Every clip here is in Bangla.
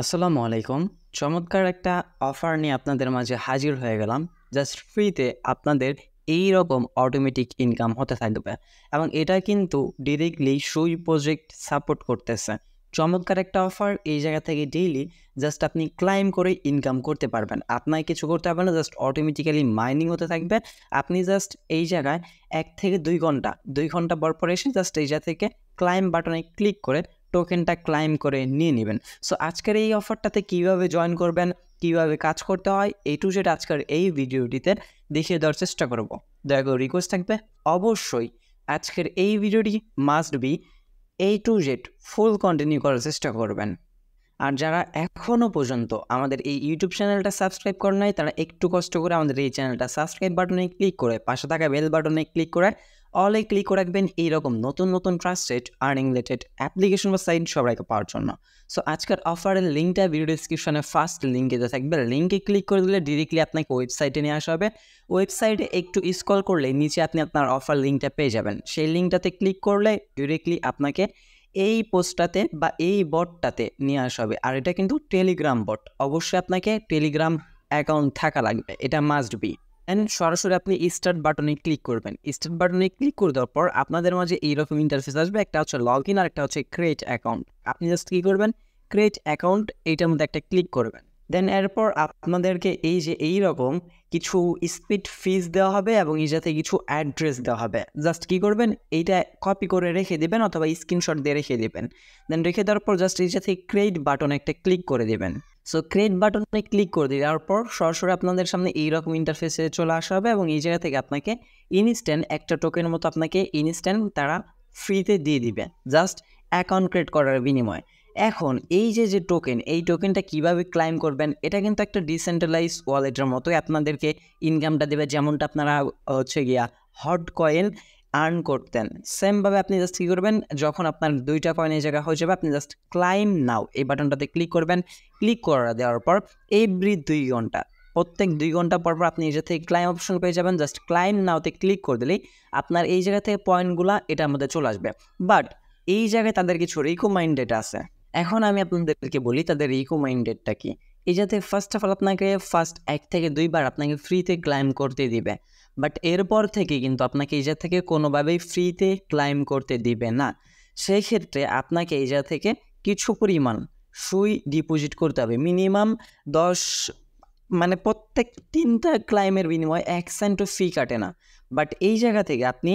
আসসালামু আলাইকুম। চমৎকার একটা অফার নিয়ে আপনাদের মাঝে হাজির হয়ে গেলাম। জাস্ট ফ্রিতে আপনাদের এইরকম অটোমেটিক ইনকাম হতে থাকবে এবং এটা কিন্তু ডিরেক্টলি সুই প্রজেক্ট সাপোর্ট করতেছে। চমৎকার একটা অফার। এই জায়গা থেকে ডেইলি জাস্ট আপনি ক্লাইম করে ইনকাম করতে পারবেন। আপনাকে কিছু করতে হবে না, জাস্ট অটোমেটিক্যালি মাইনিং হতে থাকবে। আপনি জাস্ট এই জায়গায় ১ থেকে ২ ঘন্টা, ২ ঘন্টা পর এসে জাস্ট এই জায়গা থেকে ক্লাইম বাটনে ক্লিক করে টোকেনটা ক্লাইম করে নিয়ে নিবেন। সো আজকের এই অফারটাতে কিভাবে জয়েন করবেন, কিভাবে কাজ করতে হয়, A to Z আজকের এই ভিডিওটিতে দেখিয়ে দেওয়ার চেষ্টা করব। দয়া করে রিকোয়েস্ট থাকবে, অবশ্যই আজকের এই ভিডিওটি must be A to Z full continue করার চেষ্টা করবেন। আর যারা এখনও পর্যন্ত আমাদের এই ইউটিউব চ্যানেলটা সাবস্ক্রাইব করে নাই, তারা একটু কষ্ট করে আমাদের এই চ্যানেলটা সাবস্ক্রাইব বাটনে ক্লিক করে পাশে থাকা বেল বাটনে ক্লিক করে অলে ক্লিক করে রাখবেন এইরকম নতুন ট্রাস্টেড আর্নিং রিলেটেড অ্যাপ্লিকেশন বা সাইট সবাইকে পাওয়ার জন্য। সো আজকের অফারের লিঙ্কটা ভিডিও ডিসক্রিপশনে ফার্স্ট লিঙ্কে থাকবে। লিঙ্কে ক্লিক করে দিলে ডিরেক্টলি আপনাকে ওয়েবসাইটে নিয়ে আসা হবে। ওয়েবসাইটে একটু স্ক্রল করলে নিচে আপনি আপনার অফার লিঙ্কটা পেয়ে যাবেন। সেই লিঙ্কটাতে ক্লিক করলে ডিরেক্টলি আপনাকে এই পোস্টটাতে বা এই বটটাতে নিয়ে আসা হবে। আর এটা কিন্তু টেলিগ্রাম বট, অবশ্যই আপনাকে টেলিগ্রাম অ্যাকাউন্ট থাকা লাগবে, এটা মাস্ট বি। অ্যান্ড সরাসরি আপনি স্টার্ট বাটনে ক্লিক করবেন। স্টার্ট বাটনে ক্লিক করে দেওয়ার পর আপনাদের মাঝে এইরকম ইন্টারফেস আসবে। একটা হচ্ছে লগ ইন আর একটা হচ্ছে ক্রিয়েট অ্যাকাউন্ট। আপনি জাস্ট কী করবেন, ক্রিয়েট অ্যাকাউন্ট এইটার মধ্যে একটা ক্লিক করবেন। দেন এরপর আপনাদেরকে এই যে এইরকম কিছু স্পিড ফিজ দেওয়া হবে এবং এই সাথে কিছু অ্যাড্রেস দেওয়া হবে। জাস্ট কী করবেন, এইটা কপি করে রেখে দেবেন অথবা স্ক্রিনশট দিয়ে রেখে দেবেন। দেন রেখে দেওয়ার পর জাস্ট এই সাথে ক্রিয়েট বাটনে একটা ক্লিক করে দেবেন। সো ক্রিয়েট বাটনে ক্লিক করে দেওয়ার পর সরাসরি আপনাদের সামনে এইরকম ইন্টারফেসে চলে আসা হবে এবং এই জায়গা থেকে আপনাকে ইনস্ট্যান্ট একটা টোকেনের মতো আপনাকে ইনস্ট্যান্ট তারা ফ্রিতে দিয়ে দিবে, জাস্ট অ্যাকাউন্ট ক্রিয়েট করার বিনিময়ে। এখন এই যে টোকেন, এই টোকেনটা কিভাবে ক্লাইম করবেন, এটা কিন্তু একটা ডিসেন্ট্রালাইজ ওয়ালেটের মতোই আপনাদেরকে ইনকামটা দেবে, যেমনটা আপনারা হচ্ছে গিয়া হট কয়েন আর্ন করতেন। সেমভাবে আপনি জাস্ট কী করবেন, যখন আপনার 2টা কয়েন এই জায়গা হয়ে যাবে, আপনি জাস্ট ক্লাইম নাও এই বাটনটাতে ক্লিক করবেন। ক্লিক করে দেওয়ার পর এভরি 2 ঘন্টা, প্রত্যেক 2 ঘন্টা পর আপনি এই জায়গা থেকে ক্লাইম অপশন পেয়ে যাবেন। জাস্ট ক্লাইম নাওতে ক্লিক করে দিলেই আপনার এই জায়গা থেকে পয়েন্টগুলা এটার মধ্যে চলে আসবে। বাট এই জায়গায় তাদের কিছু রিকমেন্ডেড আছে। এখন আমি আপনাদেরকে বলি তাদের রিকমেন্ডেডটা কি। এই যাতে ফার্স্ট অফ অল আপনাকে 1 থেকে 2 বার আপনাকে ফ্রিতে ক্লাইম করতে দিবে, বাট এরপর থেকে কিন্তু আপনাকে এই জায়গা থেকে কোনোভাবেই ফ্রিতে ক্লাইম করতে দিবে না। সেই ক্ষেত্রে আপনাকে এই জায়গা থেকে কিছু পরিমাণ সুই ডিপোজিট করতে হবে, মিনিমাম 10, মানে প্রত্যেক 3টা ক্লাইমের বিনিময়ে 1 সেন্টও ফি কাটে না। বাট এই জায়গা থেকে আপনি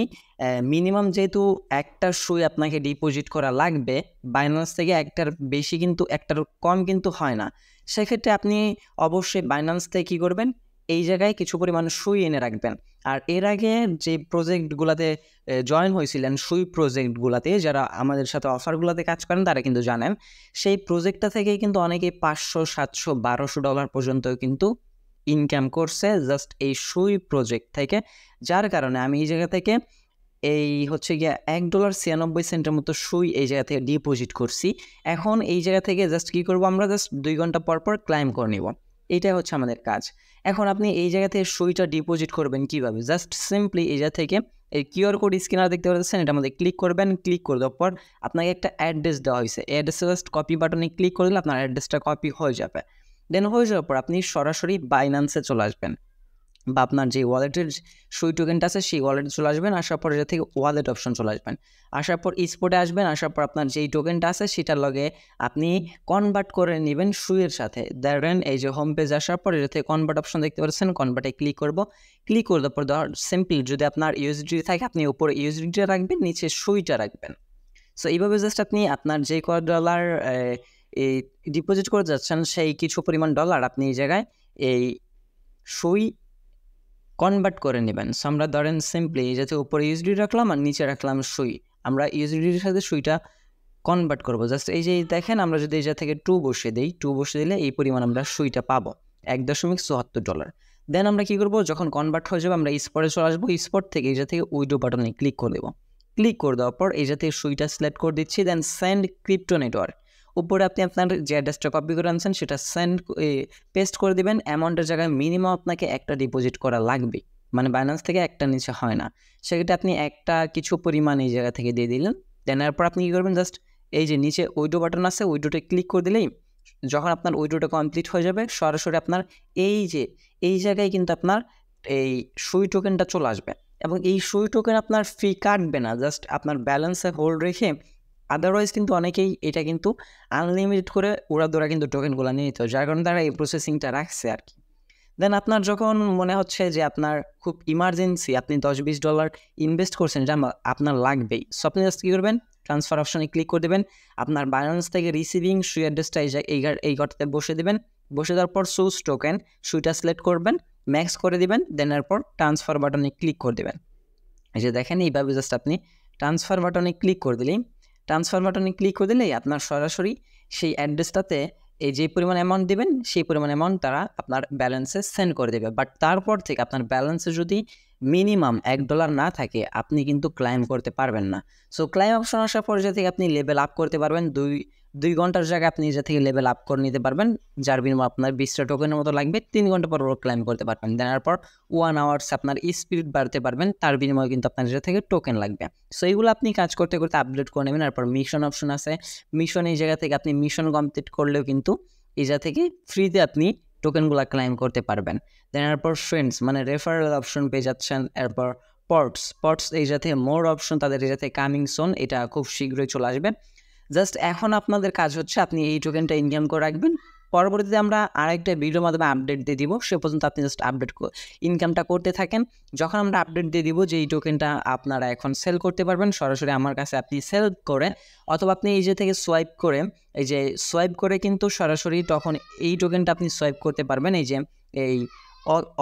মিনিমাম যেহেতু একটা সুই আপনাকে ডিপোজিট করা লাগবে বাইন্যান্স থেকে, একটার বেশি কিন্তু একটার কম কিন্তু হয় না। সেক্ষেত্রে আপনি অবশ্যই বাইন্যান্স থেকে কী করবেন, এই জায়গায় কিছু পরিমাণ সুই এনে রাখবেন। আর এর আগে যে প্রজেক্টগুলোতে জয়েন হয়েছিলেন, সুই প্রজেক্টগুলোতে যারা আমাদের সাথে অফারগুলোতে কাজ করেন তারা কিন্তু জানেন, সেই প্রজেক্টটা থেকেই কিন্তু অনেকেই $500, $700, $1200 পর্যন্ত কিন্তু ইনকাম করছে জাস্ট এই সুই প্রজেক্ট থেকে। যার কারণে আমি এই জায়গা থেকে এই হচ্ছে গিয়ে $1.96 মতো সুই এই জায়গা থেকে ডিপোজিট করছি। এখন এই জায়গা থেকে জাস্ট কী করবো, আমরা জাস্ট 2 ঘন্টা পর ক্লাইম করে নিব। এইটাই হচ্ছে আমাদের কাজ। এখন আপনি এই জায়গা থেকে সুইটা ডিপোজিট করবেন কীভাবে, জাস্ট সিম্পলি এই জায়গা থেকে এই কিউআর কোড স্ক্যানার দেখতে পাচ্ছেন, এটার মধ্যে ক্লিক করবেন। ক্লিক করে দেওয়ার পর আপনাকে একটা অ্যাড্রেস দেওয়া হয়েছে, এই অ্যাড্রেসে জাস্ট কপি বাটনে ক্লিক করে দিলে আপনার অ্যাড্রেসটা কপি হয়ে যাবে। দেন হয়ে যাওয়ার পর আপনি সরাসরি বাইন্যান্সে চলে আসবেন বা আপনার যে ওয়ালেটের সুই টোকেনটা আছে সেই ওয়ালেটে চলে আসবেন। আসার পর এটা থেকে ওয়ালেট অপশন চলে আসবেন। আসার পর স্পটে আসবেন। আসার পর আপনার যেই টোকেনটা আছে সেটার লগে আপনি কনভার্ট করে নেবেন সুইয়ের সাথে। দেন এই যে হোম পেজ আসার পর এটা থেকে কনভার্ট অপশন দেখতে পাচ্ছেন, কনভার্টে ক্লিক করব। ক্লিক করে দেওয়ার পর সিম্পল যদি আপনার ইউএসডি থাকে আপনি উপরে ইউএসডিটা রাখবেন, নিচে সুইটা রাখবেন। সো এইভাবে জাস্ট আপনি আপনার যে কয় ডলার এই ডিপোজিট করে যাচ্ছেন সেই কিছু পরিমাণ ডলার আপনি এই জায়গায় এই সুই কনভার্ট করে নেবেন। সো আমরা ধরেন সিম্পলি যাতে উপরে ইউএসডি রাখলাম আর নিচে রাখলাম সুই, আমরা ইউএসডির সাথে সুইটা কনভার্ট করবো। জাস্ট এই যে দেখেন, আমরা যদি এই জায়গা থেকে 2 বসিয়ে দিই, 2 বসিয়ে দিলে এই পরিমাণ আমরা সুইটা পাবো, $1.74। দেন আমরা কী করবো, যখন কনভার্ট হয়ে যাবে আমরা স্পটে চলে আসবো। স্পট থেকে এই জায়গা থেকে উইডো বাটনে ক্লিক করে দেবো। ক্লিক করে দেওয়ার পর এই জায়গা থেকে সুইটা সিলেক্ট করে দিচ্ছি। দেন সেন্ড ক্রিপ্টো নেটওয়ার্ক, উপরে আপনি আপনার যে অ্যাড্রেসটা কপি করে আনছেন সেটা পেস্ট করে দিবেন। অ্যামাউন্টের জায়গায় মিনিমাম আপনাকে একটা ডিপোজিট করা লাগবে, মানে বাইন্যান্স থেকে একটা নিচে হয় না। সেক্ষেত্রে আপনি একটা কিছু পরিমাণ এই জায়গা থেকে দিয়ে দিলেন। দেন এরপর আপনি কী করবেন, জাস্ট এই যে নিচে উইডো বাটন আছে, উইডোতে ক্লিক করে দিলেই যখন আপনার উইথড্রটা কমপ্লিট হয়ে যাবে সরাসরি আপনার এই জায়গায় কিন্তু আপনার এই সুই টোকেনটা চলে আসবে এবং এই সুই টোকেন আপনার ফি কাটবে না, জাস্ট আপনার ব্যালেন্সে হোল্ড রেখে। আদারওয়াইজ কিন্তু অনেকেই এটা কিন্তু আনলিমিটেড করে ওরা কিন্তু টোকেনগুলো নিয়ে নিত, যার কারণে তারা এই প্রসেসিংটা রাখছে আর কি। দেন আপনার যখন মনে হচ্ছে যে আপনার খুব ইমার্জেন্সি, আপনি $10-20 ইনভেস্ট করছেন যা আপনার লাগবেই, সো আপনি জাস্ট কী করবেন, ট্রান্সফার অপশানে ক্লিক করে দেবেন। আপনার বাইন্যান্স থেকে রিসিভিং সুই অ্যাড্রেসটা এই ঘরটাতে বসে দেবেন। বসে দেওয়ার পর সুজ টোকেন সুইটা সিলেক্ট করবেন, ম্যাক্স করে দিবেন। দেন এরপর ট্রান্সফার বাটনে ক্লিক করে দেবেন। এই যে দেখেন এইভাবে জাস্ট আপনি ট্রান্সফার বাটনে ক্লিক করে দিলেই আপনার সরাসরি সেই অ্যাড্রেসটাতে এই যে পরিমাণ অ্যামাউন্ট দেবেন সেই পরিমাণ অ্যামাউন্ট তারা আপনার ব্যালেন্সে সেন্ড করে দেবে। বাট তারপর থেকে আপনার ব্যালেন্সে যদি মিনিমাম $1 না থাকে আপনি কিন্তু ক্লাইম করতে পারবেন না। সো ক্লাইম অপশন আসার পর যে থেকে আপনি লেভেল আপ করতে পারবেন, 2 ঘন্টার জায়গায় আপনি যে থেকে লেভেল আপ করে নিতে পারবেন, যার বিনিময়ে আপনার 20টা টোকেনের মতো লাগবে। 3 ঘন্টা পর ক্লাইম করতে পারবেন। দেন এরপর 1 আওয়ার্স আপনার স্পিড বাড়তে পারবেন, তার বিনিময়ে কিন্তু আপনার যে থেকে টোকেন লাগবে। সো এইগুলো আপনি কাজ করতে করতে আপডেট করে নেবেন। এরপর মিশন অপশন আছে, মিশন এই জায়গা থেকে আপনি মিশন কমপ্লিট করলেও কিন্তু এই জায়গা থেকে ফ্রিতে আপনি টোকেনগুলো ক্লাইম করতে পারবেন। দেন এরপর ফ্রেন্ডস মানে রেফারেল অপশন পেয়ে যাচ্ছেন। এরপর পটস এই জায়গা থেকে মোর অপশন, তাদের এই জায়গা থেকে কামিং সোন, এটা খুব শীঘ্রই চলে আসবে। জাস্ট এখন আপনাদের কাজ হচ্ছে আপনি এই টোকেনটা ইনকাম করে রাখবেন। পরবর্তীতে আমরা আরেকটা ভিডিওর মাধ্যমে আপডেট দিয়ে দিব, সে পর্যন্ত আপনি জাস্ট ইনকামটা করতে থাকেন। যখন আমরা আপডেট দিয়ে দিব যে এই টোকেনটা আপনারা এখন সেল করতে পারবেন, সরাসরি আমার কাছে আপনি সেল করে অথবা আপনি এই যে থেকে সোয়াইপ করে কিন্তু সরাসরি তখন এই টোকেনটা আপনি সোয়াইপ করতে পারবেন। এই যে এই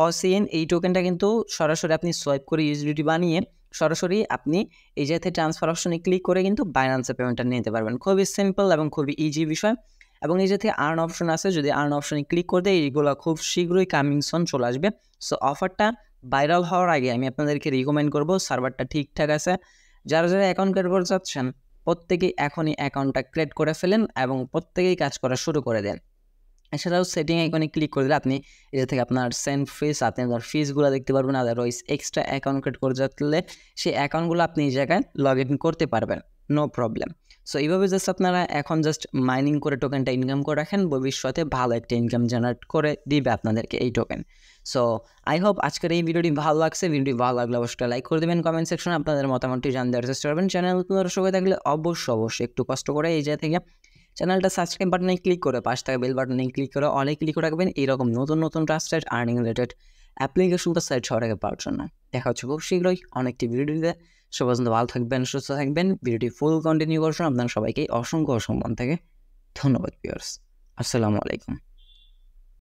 অসিএন এই টোকেনটা কিন্তু সরাসরি আপনি সোয়াইপ করে ইউএসডিটি বানিয়ে সরাসরি আপনি এই জায়গাতে ট্রান্সফার অপশনে ক্লিক করে কিন্তু বাইন্যান্সে পেমেন্টটা নিতে পারবেন। খুবই সিম্পল এবং খুবই ইজি বিষয়। এবং এই জায়গাতে আর্ন অপশন আছে, যদি আর্ন অপশনে ক্লিক করে দেয় এইগুলো খুব শীঘ্রই কামিং সুন চলে আসবে। সো অফারটা ভাইরাল হওয়ার আগে আমি আপনাদেরকে রিকমেন্ড করব সার্ভারটা ঠিকঠাক আছে। যারা অ্যাকাউন্ট ক্রিয়েট করতে চাচ্ছেন প্রত্যেকেই এখনই অ্যাকাউন্টটা ক্রিয়েট করে ফেলেন এবং প্রত্যেকেই কাজ করা শুরু করে দেন। এছাড়াও সেটিং আইকনে ক্লিক করে দিলে আপনি এটা থেকে আপনার সেন্ড ফিস, আপনি আপনার ফিসগুলো দেখতে পারবেন। আদারওয়াইজ এক্সট্রা অ্যাকাউন্ট ক্রিয়েট করে যাচ্লে সেই অ্যাকাউন্টগুলো আপনি এই জায়গায় লগ ইন করতে পারবেন, নো প্রবলেম। সো এইভাবে জাস্ট আপনারা এখন জাস্ট মাইনিং করে টোকেনটা ইনকাম করে রাখেন, ভবিষ্যতে ভালো একটা ইনকাম জেনারেট করে দিবে আপনাদেরকে এই টোকেন। সো আই হোপ আজকের এই ভিডিওটি ভালো লাগছে। ভিডিওটি ভালো লাগলে অবশ্যই লাইক করে দেবেন, কমেন্ট সেকশনে আপনাদের মতামতটি জানতে চেষ্টা করবেন। চ্যানেল দর্শক হয়ে থাকলে অবশ্যই একটু কষ্ট করে এই জায়গা থেকে চ্যানেলটা সাবস্ক্রাইব বাটনে ক্লিক করে পাশ থেকে বেল বাটনে ক্লিক করে অলে ক্লিক করে রাখবেন এইরকম নতুন ট্রাস্টেড আর্নিং রিলেটেড অ্যাপ্লিকেশন বা সাইট সবার আগে পাওয়ার জন্য। দেখা হচ্ছে খুব শীঘ্রই অনেকটি ভিডিওতে। সব পর্যন্ত ভালো থাকবেন, সুস্থ থাকবেন। ভিডিওটি ফুল কন্টিনিউ করছেন। আপনার সবাইকে অসংখ্য থেকে ধন্যবাদ ভিউয়ার্স। আসসালামু আলাইকুম।